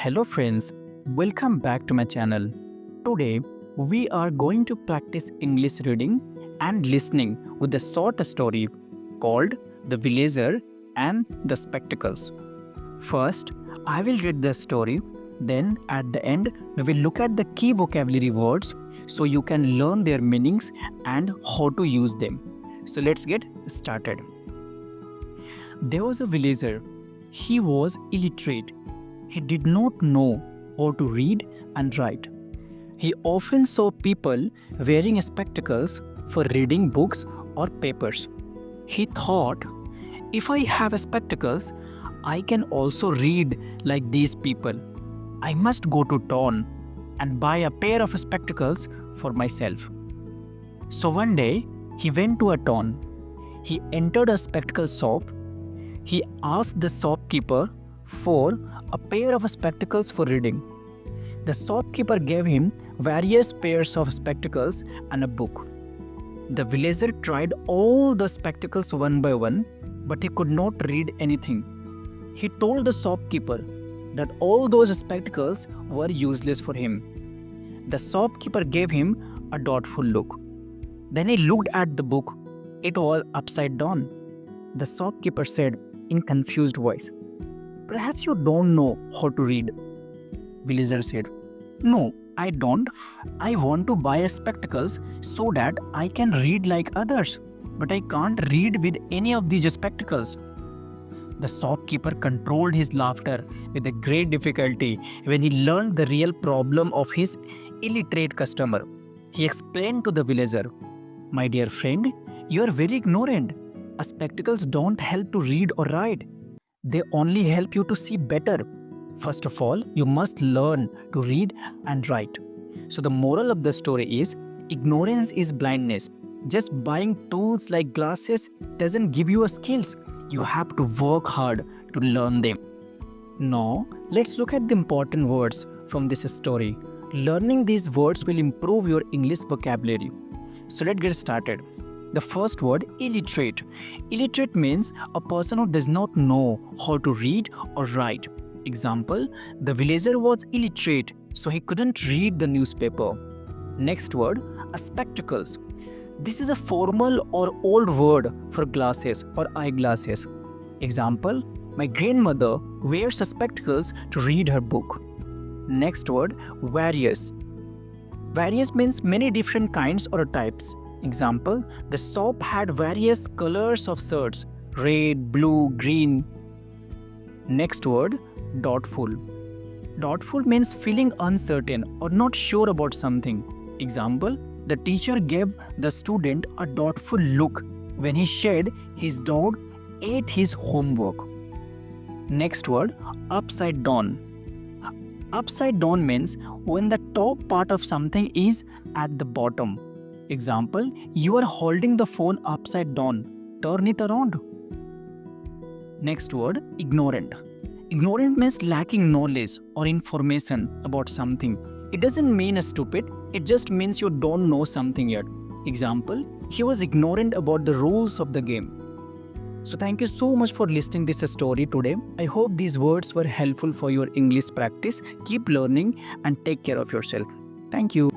Hello friends, welcome back to my channel. Today we are going to practice English reading and listening with a short story called The Villager and the Spectacles. First, I will read the story, then at the end we will look at the key vocabulary words so you can learn their meanings and how to use them. So let's get started. There was a villager. He was illiterate. He did not know how to read and write. He often saw people wearing spectacles for reading books or papers. He thought, if I have spectacles, I can also read like these people. I must go to town and buy a pair of spectacles for myself. So one day, he went to a town. He entered a spectacle shop. He asked the shopkeeper for a pair of spectacles for reading. The shopkeeper gave him various pairs of spectacles and a book. The villager tried all the spectacles one by one, but he could not read anything. He told the shopkeeper that all those spectacles were useless for him. The shopkeeper gave him a doubtful look. Then he looked at the book. It was upside down. The shopkeeper said in confused voice, "Perhaps you don't know how to read." Villager said, "No, I don't. I want to buy spectacles so that I can read like others, but I can't read with any of these spectacles." The shopkeeper controlled his laughter with a great difficulty when he learned the real problem of his illiterate customer. He explained to the villager, "My dear friend, you are very ignorant. Spectacles don't help to read or write. They only help you to see better. First of all, you must learn to read and write." So the moral of the story is, ignorance is blindness. Just buying tools like glasses doesn't give you skills. You have to work hard to learn them. Now, let's look at the important words from this story. Learning these words will improve your English vocabulary. So let's get started. The first word, illiterate. Illiterate means a person who does not know how to read or write. Example, the villager was illiterate, so he couldn't read the newspaper. Next word, spectacles. This is a formal or old word for glasses or eyeglasses. Example, my grandmother wears spectacles to read her book. Next word, various. Various means many different kinds or types. Example, the shop had various colors of shirts, red, blue, green. Next word, doubtful. Doubtful means feeling uncertain or not sure about something. Example, the teacher gave the student a doubtful look when he said his dog ate his homework. Next word, upside down. Upside down means when the top part of something is at the bottom. Example, you are holding the phone upside down. Turn it around. Next word, ignorant. Ignorant means lacking knowledge or information about something. It doesn't mean stupid, it just means you don't know something yet. Example, he was ignorant about the rules of the game. So thank you so much for listening this story today. I hope these words were helpful for your English practice. Keep learning and take care of yourself. Thank you.